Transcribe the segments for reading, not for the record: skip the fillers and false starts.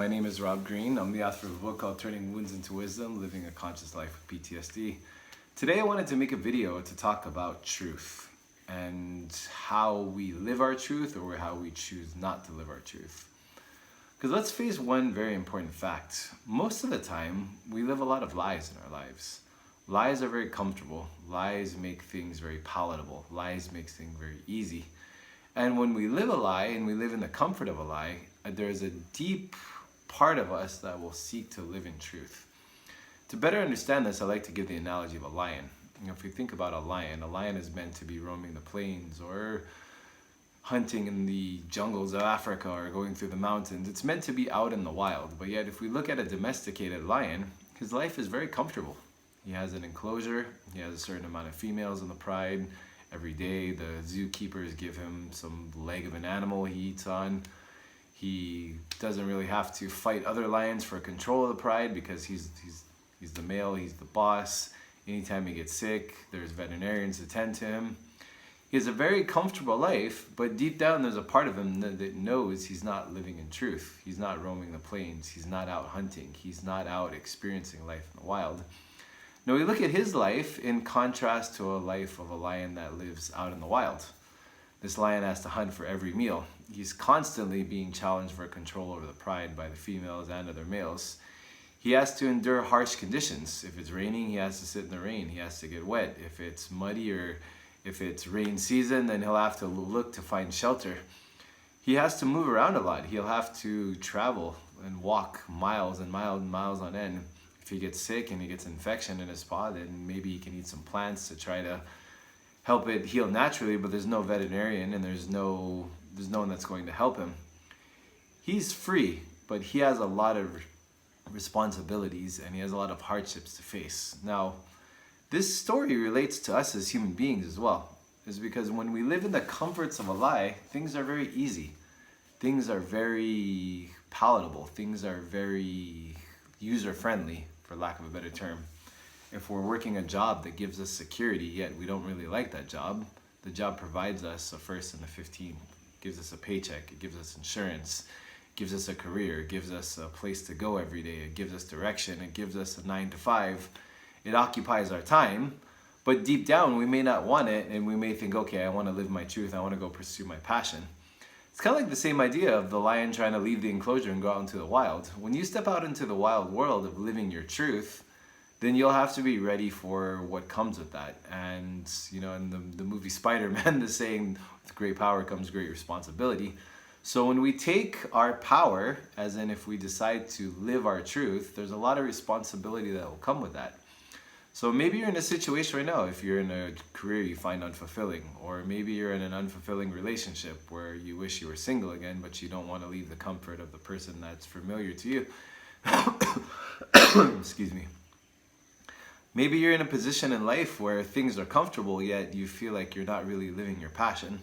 My name is Rob Green. I'm the author of a book called Turning Wounds into Wisdom, Living a Conscious Life with PTSD. Today I wanted to make a video to talk about truth and how we live our truth or how we choose not to live our truth. Because let's face one very important fact. Most of the time, we live a lot of lies in our lives. Lies are very comfortable. Lies make things very palatable. Lies make things very easy. And when we live a lie and we live in the comfort of a lie, there's a deep part of us that will seek to live in truth. To better understand this, I like to give the analogy of a lion. If we think about a lion is meant to be roaming the plains or hunting in the jungles of Africa or going through the mountains. It's meant to be out in the wild. But yet if we look at a domesticated lion, his life is very comfortable. He has an enclosure, he has a certain amount of females in the pride. Every day the zookeepers give him some leg of an animal he eats on. He doesn't really have to fight other lions for control of the pride because he's the male, he's the boss. Anytime he gets sick, there's veterinarians to tend to him. He has a very comfortable life, but deep down there's a part of him that knows he's not living in truth. He's not roaming the plains, he's not out hunting, he's not out experiencing life in the wild. Now we look at his life in contrast to a life of a lion that lives out in the wild. This lion has to hunt for every meal. He's constantly being challenged for control over the pride by the females and other males. He has to endure harsh conditions. If it's raining, he has to sit in the rain. He has to get wet. If it's muddy or if it's rain season, then he'll have to look to find shelter. He has to move around a lot. He'll have to travel and walk miles and miles and miles on end. If he gets sick and he gets infection in his paw, then maybe he can eat some plants to try to help it heal naturally, but there's no veterinarian and there's no one that's going to help him. He's free, but he has a lot of responsibilities and he has a lot of hardships to face. Now, this story relates to us as human beings as well, is because when we live in the comforts of a lie, things are very easy. Things are very palatable. Things are very user-friendly, for lack of a better term. If we're working a job that gives us security, yet we don't really like that job, the job provides us a first and a 15. It gives us a paycheck, it gives us insurance, it gives us a career, it gives us a place to go every day, it gives us direction, it gives us a 9 to 5. It occupies our time, but deep down we may not want it and we may think, okay, I want to live my truth, I want to go pursue my passion. It's kind of like the same idea of the lion trying to leave the enclosure and go out into the wild. When you step out into the wild world of living your truth, then you'll have to be ready for what comes with that. And, you know, in the movie Spider-Man, the saying, with great power comes great responsibility. So when we take our power, as in if we decide to live our truth, there's a lot of responsibility that will come with that. So maybe you're in a situation right now, if you're in a career you find unfulfilling, or maybe you're in an unfulfilling relationship where you wish you were single again, but you don't want to leave the comfort of the person that's familiar to you. Excuse me. Maybe you're in a position in life where things are comfortable, yet you feel like you're not really living your passion.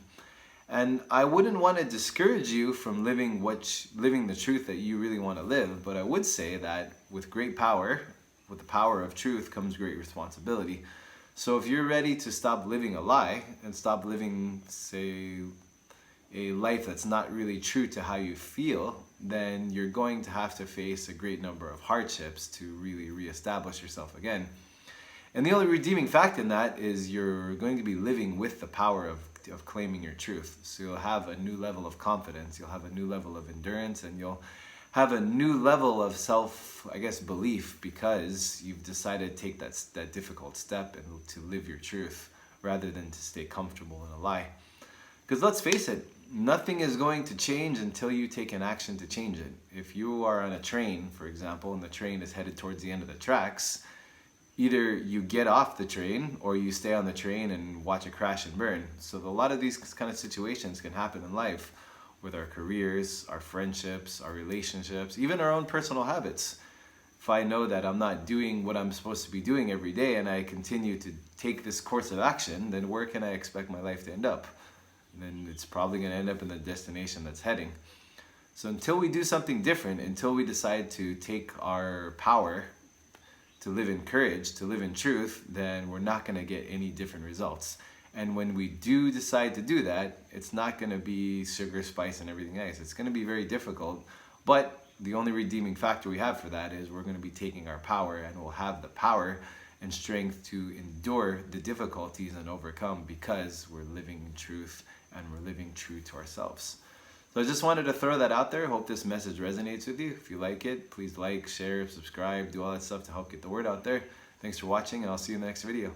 And I wouldn't want to discourage you from living the truth that you really want to live, but I would say that with great power, with the power of truth comes great responsibility. So if you're ready to stop living a lie and stop living, say, a life that's not really true to how you feel, then you're going to have to face a great number of hardships to really reestablish yourself again. And the only redeeming fact in that is you're going to be living with the power of claiming your truth. So you'll have a new level of confidence, you'll have a new level of endurance, and you'll have a new level of belief because you've decided to take that difficult step and to live your truth rather than to stay comfortable in a lie. Because let's face it, nothing is going to change until you take an action to change it. If you are on a train, for example, and the train is headed towards the end of the tracks, either you get off the train or you stay on the train and watch it crash and burn. So a lot of these kind of situations can happen in life with our careers, our friendships, our relationships, even our own personal habits. If I know that I'm not doing what I'm supposed to be doing every day and I continue to take this course of action, then where can I expect my life to end up? And then it's probably going to end up in the destination that's heading. So until we do something different, until we decide to take our power to live in courage, to live in truth, then we're not going to get any different results. And when we do decide to do that, it's not going to be sugar, spice, and everything nice. It's going to be very difficult, but the only redeeming factor we have for that is we're going to be taking our power, and we'll have the power and strength to endure the difficulties and overcome because we're living in truth and we're living true to ourselves. So I just wanted to throw that out there. Hope this message resonates with you. If you like it, please like, share, subscribe, do all that stuff to help get the word out there. Thanks for watching, and I'll see you in the next video.